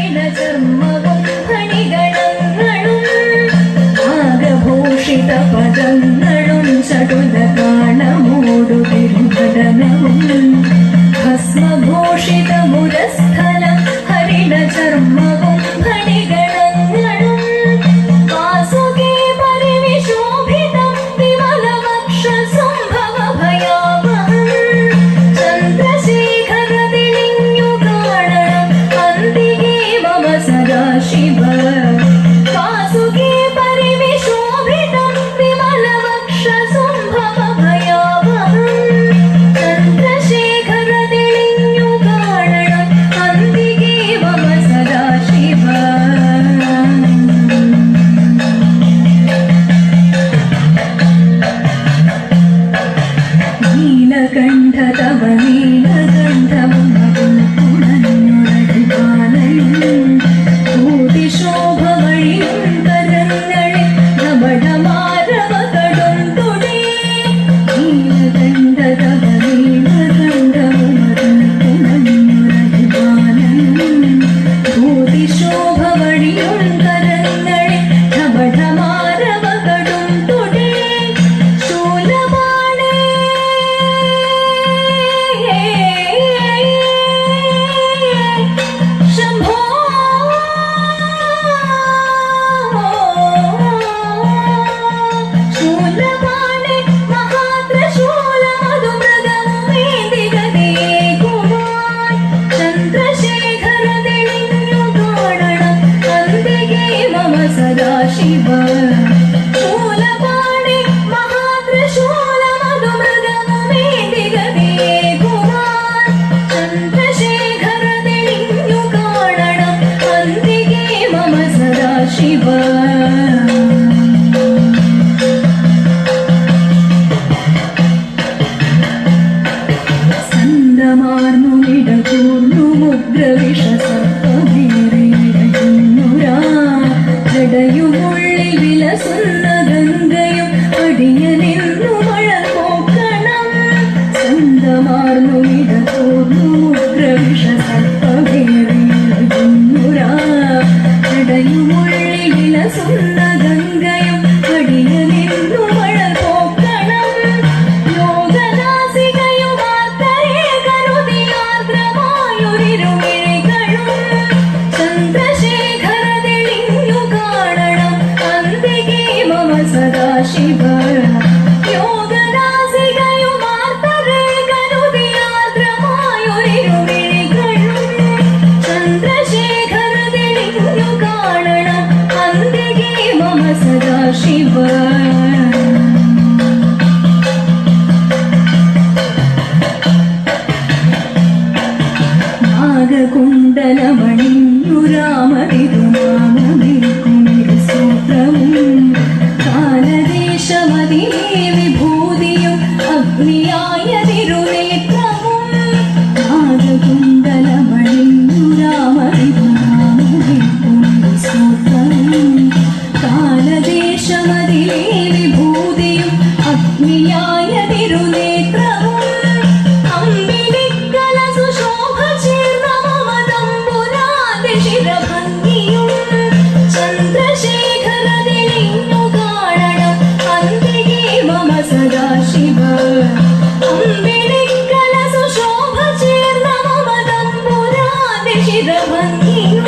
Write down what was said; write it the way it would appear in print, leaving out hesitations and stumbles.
ഹരിണചർമ്മവും ഫണിഗണങ്ങളും ആകഭൂഷിതപദങ്ങളും ചടുലതാളമോടു തിരുനടനവും ഭസ്മഭൂഷിതമുരസ്ഥല ഹരിണചർമ്മവും ഫണിഗണങ്ങളും വാസുകി പരിവിശോഭിതം വിമലവക്ഷസംഭവഭയാവഹം ചന്ദ്രശേഖരതിളിഞ്ഞു കാണണം അന്തികേ മമ സദാശിവ വാസുകി പരിവിശോഭിതം വിമലവക്ഷസംഭവഭയാവഹം ചന്ദ്രശേഖരതിളിഞ്ഞു കാണണം അന്തികേ മമ സദാശിവ നീലകണ്ഠ തവ നീലകണ്ഠവും പുണഞ്ഞുരടിപാലയും ഭൂതിശോഭ വഴിയും കരങ്ങളിൽ ധമഠമാരവകടും തുടി നീലകണ്ഠ തവ നീലകണ്ഠവും പുണഞ്ഞുരടിപാലയും ഭൂതിശോഭ വഴിയും കരങ്ങളിൽ ധമഠമാരവകടും തുടി ശൂലപാണേ ശംഭോ ശൂലപാണേ മഹാത്രശൂലമധുമൃഗമുമേന്തിഗതേകുവാൻ ചന്ദ്രശേഖരതിളിഞ്ഞു കാണണം അന്തികേ മമ സദാശിവ ശൂലപാണേ മഹാത്രശൂലമധുമൃഗമുമേന്തിഗതേകുവാൻ ചന്ദ്രശേഖരതിളിഞ്ഞു കാണണം അന്തികേ മമ സദാശിവ സ്കന്ദമാർന്നു നിടകൂർന്നു മുദ്രവിഷസർപ്പമേറിയിടയുന്നുരാ ജടയുമുള്ളിൽ വിലസുന്ന ഗംഗയും അടിയനെന്നു മഴ പോക്കണം സ്കന്ദമാർന്നു നിടകൂർന്നു മുദ്രവിഷസർപ്പമേറിയിടയുന്നുരാ ജടയുമുള്ളിൽ വിലസുന്ന ഗംഗയും അടിയനെന്നു മഴ പോക്കണം യോഗനാസികയുമാർത്തരേ കരുതിയാർദ്രമായൊരിരുമിഴികളും ചന്ദ്രശേഖരതിളിഞ്ഞു കാണണം അന്തികേ മമ സദാശിവ യോഗനാസികയുമാർത്തരേ കരുതിയാർദ്രമായൊരിരുമിഴികളും ചന്ദ്രശേഖരതിളിഞ്ഞു കാണണം അന്തികേ മമ സദാശിവ നാഗകുണ്ടലമണിഞ്ഞു രാമതിരുനാമമേൽക്കുമിരു സൂത്രവും കാലദേശമതിലേ വിഭൂതിയും അഗ്നിയായ തിരുനേത്രവും നാഗകുണ്ടലമണിഞ്ഞു രാമതിരുനാമമേൽക്കുമിരു സൂത്രവും കാലദേശമതിലേ വിഭൂതിയും അഗ്നിയായ തിരുനേത്രവും അമ്പിളിക്കലസു ശോഭ ചേർന്ന മമതമ്പുരാന്റെ ശിരഭംഗിയും ചന്ദ്രശേഖരതിളിഞ്ഞു കാണണം അന്തികേ മമ സദാശിവ അമ്പിളിക്കലസു ശോഭ ചേർന്ന മമതമ്പുരാന്റെ ശിരഭംഗിയും